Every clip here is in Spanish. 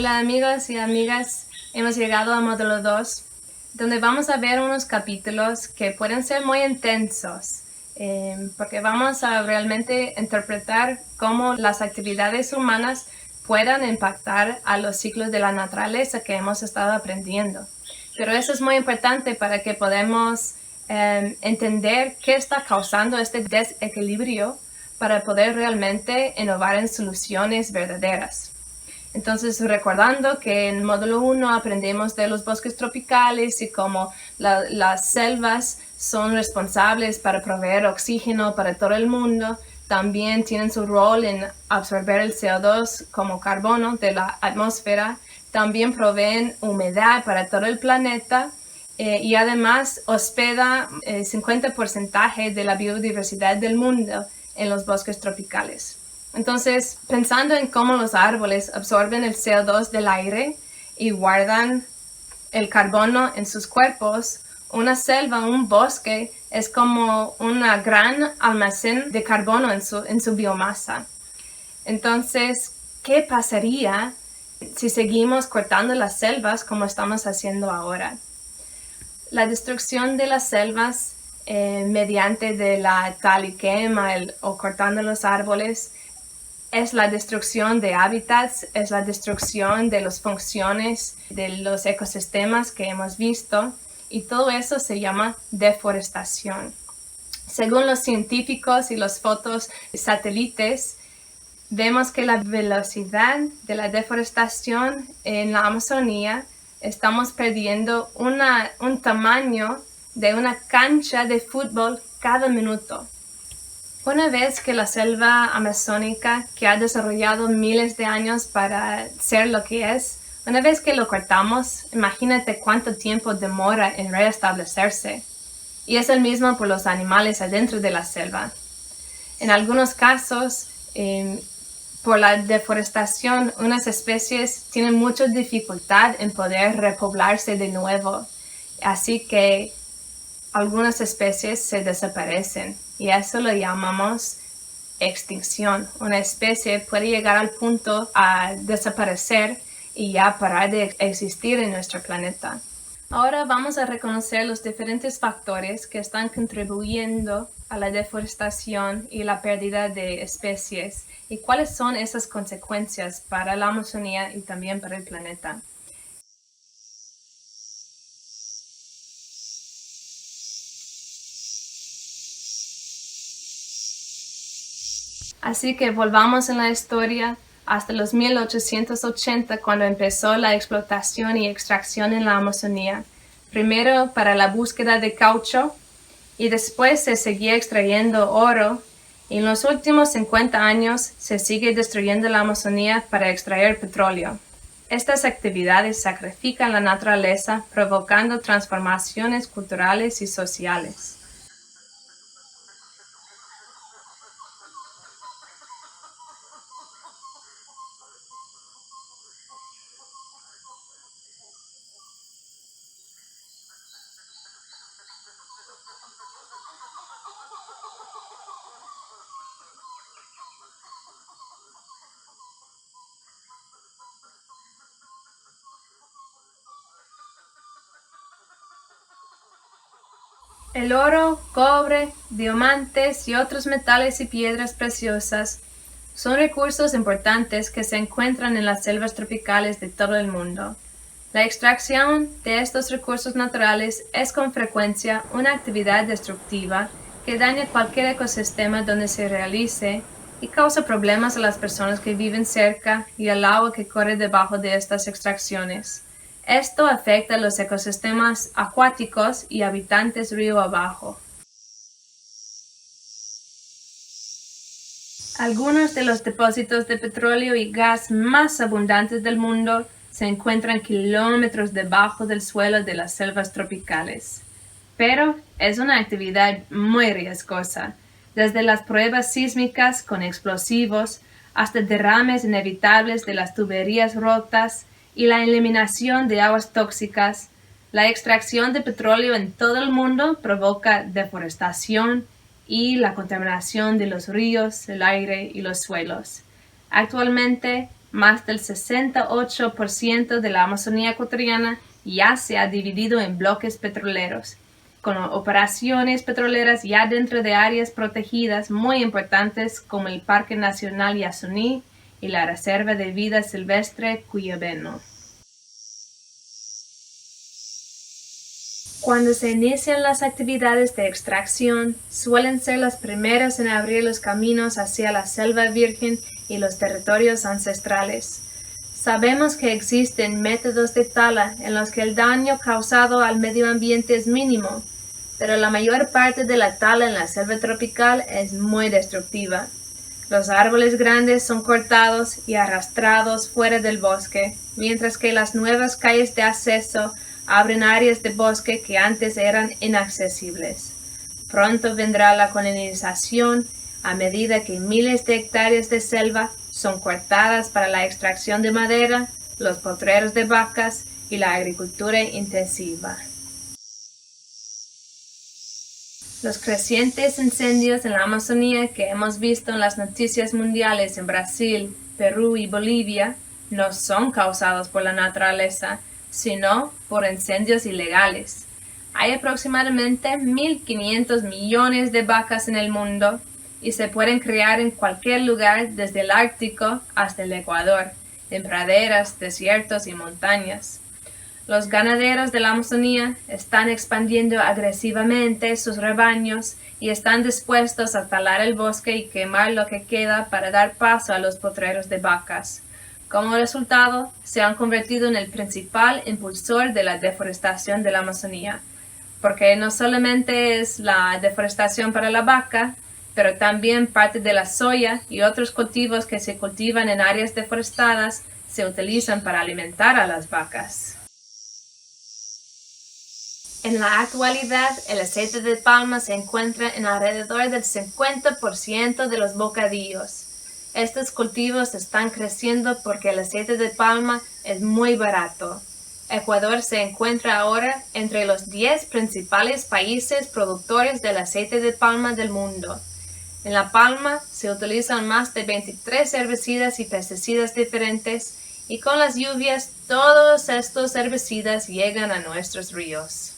Hola amigos y amigas, hemos llegado al módulo 2, donde vamos a ver unos capítulos que pueden ser muy intensos, porque vamos a realmente interpretar cómo las actividades humanas puedan impactar a los ciclos de la naturaleza que hemos estado aprendiendo. Pero eso es muy importante para que podamos entender qué está causando este desequilibrio para poder realmente innovar en soluciones verdaderas. Entonces, recordando que en módulo 1 aprendemos de los bosques tropicales y cómo las selvas son responsables para proveer oxígeno para todo el mundo, también tienen su rol en absorber el CO2 como carbono de la atmósfera, también proveen humedad para todo el planeta y además hospeda el 50% de la biodiversidad del mundo en los bosques tropicales. Entonces, pensando en cómo los árboles absorben el CO2 del aire y guardan el carbono en sus cuerpos, una selva, un bosque, es como un gran almacén de carbono en su biomasa. Entonces, ¿qué pasaría si seguimos cortando las selvas como estamos haciendo ahora? La destrucción de las selvas mediante de la tala y quema o cortando los árboles es la destrucción de hábitats, es la destrucción de las funciones de los ecosistemas que hemos visto, y todo eso se llama deforestación. Según los científicos y las fotos satélites, vemos que la velocidad de la deforestación en la Amazonía estamos perdiendo un tamaño de una cancha de fútbol cada minuto. Una vez que la selva amazónica, que ha desarrollado miles de años para ser lo que es, una vez que lo cortamos, imagínate cuánto tiempo demora en restablecerse. Y es el mismo por los animales adentro de la selva. En algunos casos, por la deforestación, unas especies tienen mucha dificultad en poder repoblarse de nuevo. Así que algunas especies se desaparecen y eso lo llamamos extinción. Una especie puede llegar al punto a desaparecer y ya parar de existir en nuestro planeta. Ahora vamos a reconocer los diferentes factores que están contribuyendo a la deforestación y la pérdida de especies y cuáles son esas consecuencias para la Amazonía y también para el planeta. Así que volvamos en la historia hasta los 1880, cuando empezó la explotación y extracción en la Amazonía, primero para la búsqueda de caucho y después se seguía extrayendo oro, y en los últimos 50 años se sigue destruyendo la Amazonía para extraer petróleo. Estas actividades sacrifican la naturaleza, provocando transformaciones culturales y sociales. El oro, cobre, diamantes y otros metales y piedras preciosas son recursos importantes que se encuentran en las selvas tropicales de todo el mundo. La extracción de estos recursos naturales es con frecuencia una actividad destructiva que daña cualquier ecosistema donde se realice y causa problemas a las personas que viven cerca y al agua que corre debajo de estas extracciones. Esto afecta a los ecosistemas acuáticos y habitantes río abajo. Algunos de los depósitos de petróleo y gas más abundantes del mundo se encuentran kilómetros debajo del suelo de las selvas tropicales. Pero es una actividad muy riesgosa, desde las pruebas sísmicas con explosivos hasta derrames inevitables de las tuberías rotas y la eliminación de aguas tóxicas. La extracción de petróleo en todo el mundo provoca deforestación y la contaminación de los ríos, el aire y los suelos. Actualmente, más del 68% de la Amazonía ecuatoriana ya se ha dividido en bloques petroleros, con operaciones petroleras ya dentro de áreas protegidas muy importantes como el Parque Nacional Yasuní y la Reserva de Vida Silvestre Cuyabeno. Cuando se inician las actividades de extracción, suelen ser las primeras en abrir los caminos hacia la selva virgen y los territorios ancestrales. Sabemos que existen métodos de tala en los que el daño causado al medio ambiente es mínimo, pero la mayor parte de la tala en la selva tropical es muy destructiva. Los árboles grandes son cortados y arrastrados fuera del bosque, mientras que las nuevas calles de acceso abren áreas de bosque que antes eran inaccesibles. Pronto vendrá la colonización a medida que miles de hectáreas de selva son cortadas para la extracción de madera, los potreros de vacas y la agricultura intensiva. Los crecientes incendios en la Amazonía que hemos visto en las noticias mundiales en Brasil, Perú y Bolivia no son causados por la naturaleza, sino por incendios ilegales. Hay aproximadamente 1.500 millones de vacas en el mundo y se pueden criar en cualquier lugar desde el Ártico hasta el Ecuador, en praderas, desiertos y montañas. Los ganaderos de la Amazonía están expandiendo agresivamente sus rebaños y están dispuestos a talar el bosque y quemar lo que queda para dar paso a los potreros de vacas. Como resultado, se han convertido en el principal impulsor de la deforestación de la Amazonía, porque no solamente es la deforestación para la vaca, pero también parte de la soya y otros cultivos que se cultivan en áreas deforestadas se utilizan para alimentar a las vacas. En la actualidad, el aceite de palma se encuentra en alrededor del 50% de los bocadillos. Estos cultivos están creciendo porque el aceite de palma es muy barato. Ecuador se encuentra ahora entre los 10 principales países productores del aceite de palma del mundo. En la palma se utilizan más de 23 herbicidas y pesticidas diferentes y con las lluvias todos estos herbicidas llegan a nuestros ríos.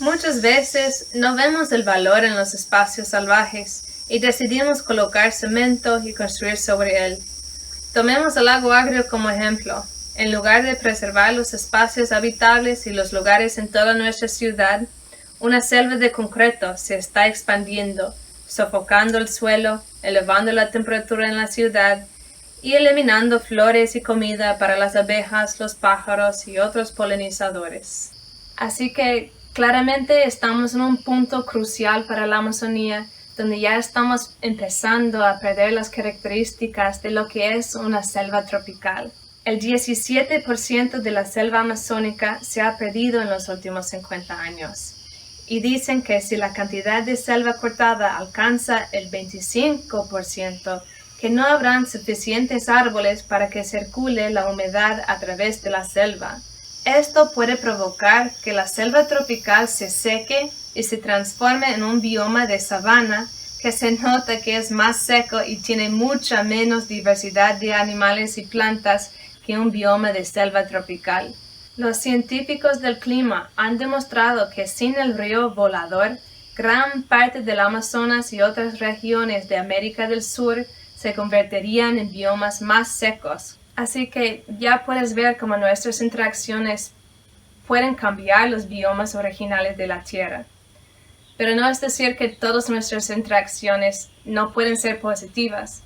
Muchas veces no vemos el valor en los espacios salvajes y decidimos colocar cemento y construir sobre él. Tomemos el lago Agrio como ejemplo. En lugar de preservar los espacios habitables y los lugares en toda nuestra ciudad, una selva de concreto se está expandiendo, sofocando el suelo, elevando la temperatura en la ciudad y eliminando flores y comida para las abejas, los pájaros y otros polinizadores. Así que claramente estamos en un punto crucial para la Amazonía, donde ya estamos empezando a perder las características de lo que es una selva tropical. El 17% de la selva amazónica se ha perdido en los últimos 50 años. Y dicen que si la cantidad de selva cortada alcanza el 25%, que no habrán suficientes árboles para que circule la humedad a través de la selva. Esto puede provocar que la selva tropical se seque y se transforme en un bioma de sabana que se nota que es más seco y tiene mucha menos diversidad de animales y plantas que un bioma de selva tropical. Los científicos del clima han demostrado que sin el río Volador, gran parte del Amazonas y otras regiones de América del Sur se convertirían en biomas más secos. Así que ya puedes ver cómo nuestras interacciones pueden cambiar los biomas originales de la Tierra. Pero no es decir que todas nuestras interacciones no pueden ser positivas.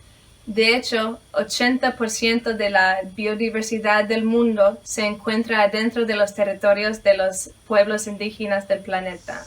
De hecho, 80% de la biodiversidad del mundo se encuentra dentro de los territorios de los pueblos indígenas del planeta.